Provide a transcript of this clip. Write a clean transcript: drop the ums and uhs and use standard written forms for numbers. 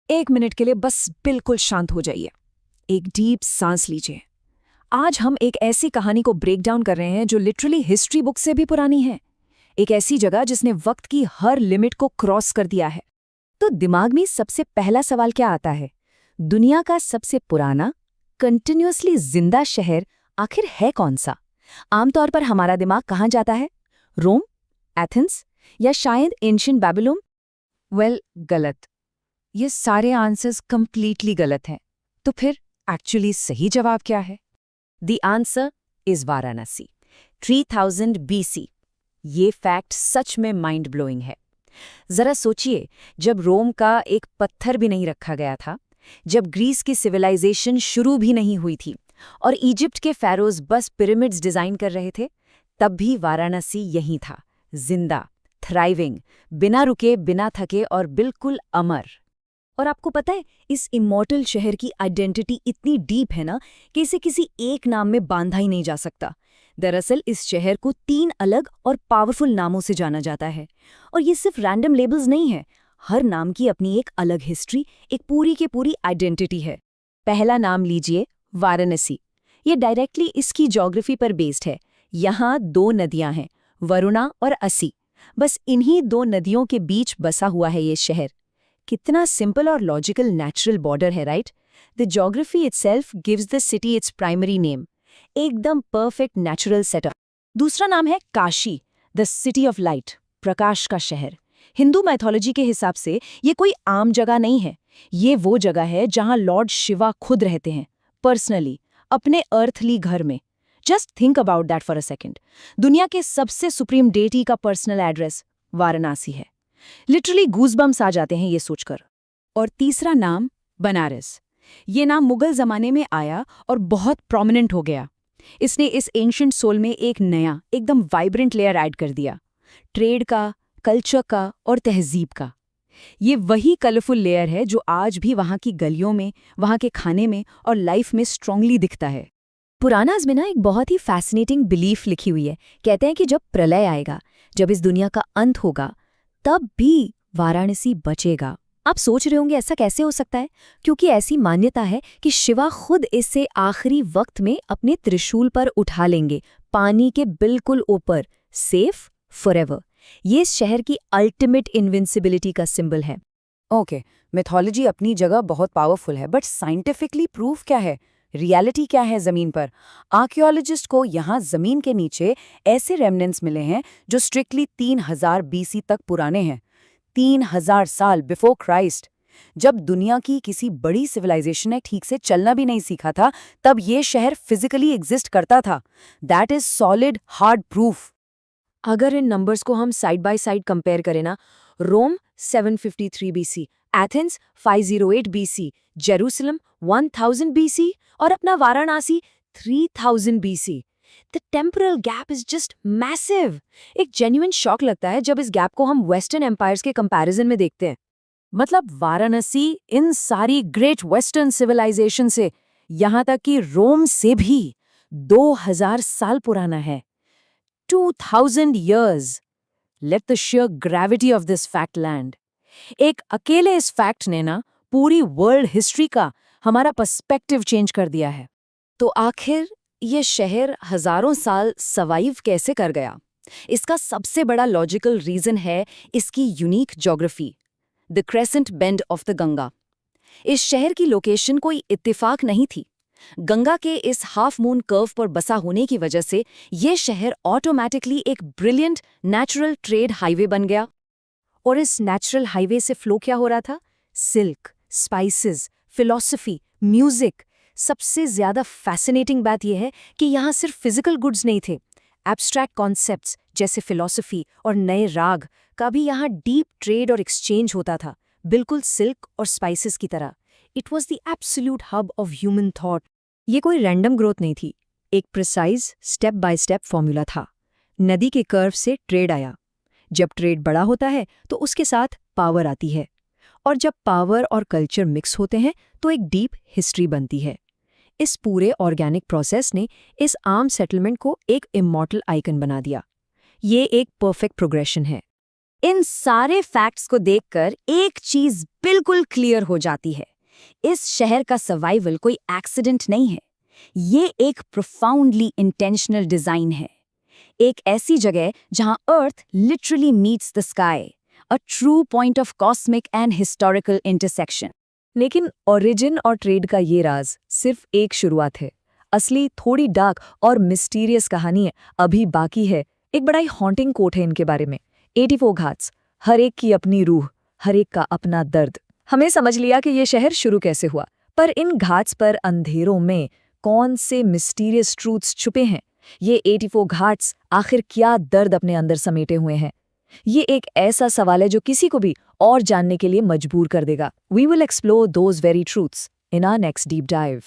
1 minute के लिए बस बिल्कुल शांत हो जाइए। एक डीप सांस लीजिए। आज हम एक ऐसी कहानी को ब्रेक डाउन कर रहे हैं जो लिटरली हिस्ट्री बुक से भी पुरानी है। एक ऐसी जगह जिसने वक्त की हर लिमिट को क्रॉस कर दिया है। तो दिमाग में सबसे पहला सवाल क्या आता है? दुनिया का सबसे पुराना, कंटिन्यूअसली जिंदा शहर आखिर है कौन सा? आमतौर पर हमारा दिमाग कहाँ जाता है? रोम, एथेंस या शायद एंशिएंट बेबीलोन? गलत। ये सारे आंसर्स कंप्लीटली गलत हैं। तो फिर एक्चुअली सही जवाब क्या है? The answer is Varanasi, 3000 BC। ये फैक्ट सच में माइंड ब्लोइंग है। जरा सोचिए, जब रोम का एक पत्थर भी नहीं रखा गया था, जब ग्रीस की सिविलाइजेशन शुरू भी नहीं हुई थी और इजिप्ट के pharaohs बस पिरामिड्स डिजाइन कर रहे थे, तब भी वाराणसी यहीं था, जिंदा, थ्राइविंग, बिना रुके, बिना थके और बिल्कुल अमर। और आपको पता है, इस इमॉर्टल शहर की आइडेंटिटी इतनी डीप है ना कि इसे किसी एक नाम में बांधा ही नहीं जा सकता। दरअसल इस शहर को 3 अलग और पावरफुल नामों से जाना जाता है। और ये सिर्फ रैंडम लेबल्स नहीं है, हर नाम की अपनी एक अलग हिस्ट्री, एक पूरी की पूरी आइडेंटिटी है। पहला नाम लीजिए, वाराणसी। ये डायरेक्टली इसकी ज्योग्राफी पर बेस्ड है। यहाँ 2 नदियां हैं, वरुणा और असी। बस इन्हीं 2 नदियों के बीच बसा हुआ है ये शहर। कितना सिंपल और लॉजिकल नेचुरल बॉर्डर है, right? The geography itself gives the city its primary name. एकदम परफेक्ट नेचुरल सेटअप। दूसरा नाम है Kashi, the city of light, प्रकाश का शहर। हिंदू मैथोलॉजी के हिसाब से ये कोई आम जगह नहीं है। ये वो जगह है जहां लॉर्ड शिवा खुद रहते हैं, पर्सनली, अपने अर्थली घर में। Just think about that for a second. दुनिया के सबसे सुप्रीम डेटी का पर्सनल एड्रेस वाराणसी है। लिटरली गूज़बम्स आ जाते हैं ये सोचकर। और तीसरा नाम, बनारस। ये नाम मुगल जमाने में आया और बहुत प्रोमिनेंट हो गया। इसने इस एंशिएंट सोल में एक नया, एकदम वाइब्रेंट लेयर ऐड कर दिया, ट्रेड का, कल्चर का और तहजीब का। ये वही कलरफुल लेयर है जो आज भी वहाँ की गलियों में, वहाँ के खाने में और लाइफ में स्ट्रांगली दिखता है। पुरानाज़ में ना एक बहुत ही फैसिनेटिंग बिलीफ लिखी हुई है। कहते हैं कि जब प्रलय आएगा, जब इस दुनिया का अंत होगा, तब भी वाराणसी बचेगा। आप सोच रहे होंगे ऐसा कैसे हो सकता है? क्योंकि ऐसी मान्यता है कि शिवा खुद इसे आखिरी वक्त में अपने त्रिशूल पर उठा लेंगे, पानी के बिल्कुल ऊपर, सेफ फॉरएवर। ये इस शहर की अल्टीमेट इनविंसिबिलिटी का सिंबल है। ओके, मिथोलॉजी अपनी जगह बहुत पावरफुल है, बट साइंटिफिकली प्रूफ क्या है? रियलिटी क्या है जमीन पर? आर्कियोलॉजिस्ट को यहाँ जमीन के नीचे ऐसे रेमनेंट्स मिले हैं जो स्ट्रिक्टली 3000 BC तक पुराने हैं। 3000 साल बिफोर क्राइस्ट। जब दुनिया की किसी बड़ी सिविलाइजेशन ने ठीक से चलना भी नहीं सीखा था, तब ये शहर फिजिकली एग्जिस्ट करता था। That is solid hard proof. अगर इन नंबर्स को हम साइड बाय साइड कंपेयर करें ना, रोम 753 BC, Athens 508 BC, Jerusalem 1000 BC और अपना Varanasi 3000 BC। The temporal gap is just massive. एक जेन्युइन शॉक लगता है जब इस गैप को हम वेस्टर्न एम्पायर्स के कंपैरिजन में देखते हैं। मतलब वाराणसी इन सारी ग्रेट वेस्टर्न सिविलाइजेशन से, यहाँ तक कि रोम से भी 2000 साल पुराना है। 2000 years. Let the sheer gravity of this fact land. एक अकेले इस फैक्ट ने ना पूरी वर्ल्ड हिस्ट्री का हमारा पर्सपेक्टिव चेंज कर दिया है। तो आखिर ये शहर हजारों साल सर्वाइव कैसे कर गया? इसका सबसे बड़ा लॉजिकल रीजन है इसकी unique geography, the crescent bend of the Ganga. इस शहर की लोकेशन कोई इत्तेफाक नहीं थी। गंगा के इस हाफ मून कर्व पर बसा होने की वजह से ये शहर ऑटोमेटिकली एक ब्रिलियंट नेचुरल ट्रेड हाईवे बन गया। और इस नेचुरल हाईवे से फ्लो क्या हो रहा था? Silk, spices, philosophy, music. सबसे ज्यादा फैसिनेटिंग बात यह है कि यहाँ सिर्फ फिजिकल गुड्स नहीं थे, एब्स्ट्रैक्ट कॉन्सेप्ट्स जैसे फिलॉसफी और नए राग का भी यहाँ डीप ट्रेड और एक्सचेंज होता था, बिल्कुल सिल्क और स्पाइसेस की तरह। It was the absolute hub of human thought. ये कोई रैंडम ग्रोथ नहीं थी, एक precise step by step formula था। नदी के कर्व से ट्रेड आया। जब ट्रेड बड़ा होता है तो उसके साथ पावर आती है, और जब पावर और कल्चर मिक्स होते हैं तो एक डीप हिस्ट्री बनती है। इस पूरे ऑर्गेनिक प्रोसेस ने इस आर्म सेटलमेंट को एक इमॉर्टल आइकन बना दिया। ये एक परफेक्ट प्रोग्रेशन है। इन सारे फैक्ट्स को देखकर एक चीज बिल्कुल क्लियर हो जाती है। इस शहर का सर्वाइवल कोई एक्सीडेंट नहीं है। ये एक प्रोफाउंडली इंटेंशनल डिजाइन है। एक ऐसी जगह जहां earth literally meets the sky, a true point of cosmic and historical intersection. लेकिन ओरिजिन और ट्रेड का ये राज सिर्फ एक शुरुआत है। असली थोड़ी डार्क और मिस्टीरियस कहानी अभी बाकी है। एक बड़ा ही हॉन्टिंग कोट है इनके बारे में। 84 घाट्स, हर एक की अपनी रूह, हर एक का अपना दर्द। हमें समझ लिया कि ये शहर शुरू कैसे हुआ, पर इन घाट्स पर अंधेरों में कौन से मिस्टीरियस ट्रूथ्स छुपे हैं? ये 84 घाट्स आखिर क्या दर्द अपने अंदर समेटे हुए हैं? ये एक ऐसा सवाल है जो किसी को भी और जानने के लिए मजबूर कर देगा। We will explore those very truths in our next deep dive.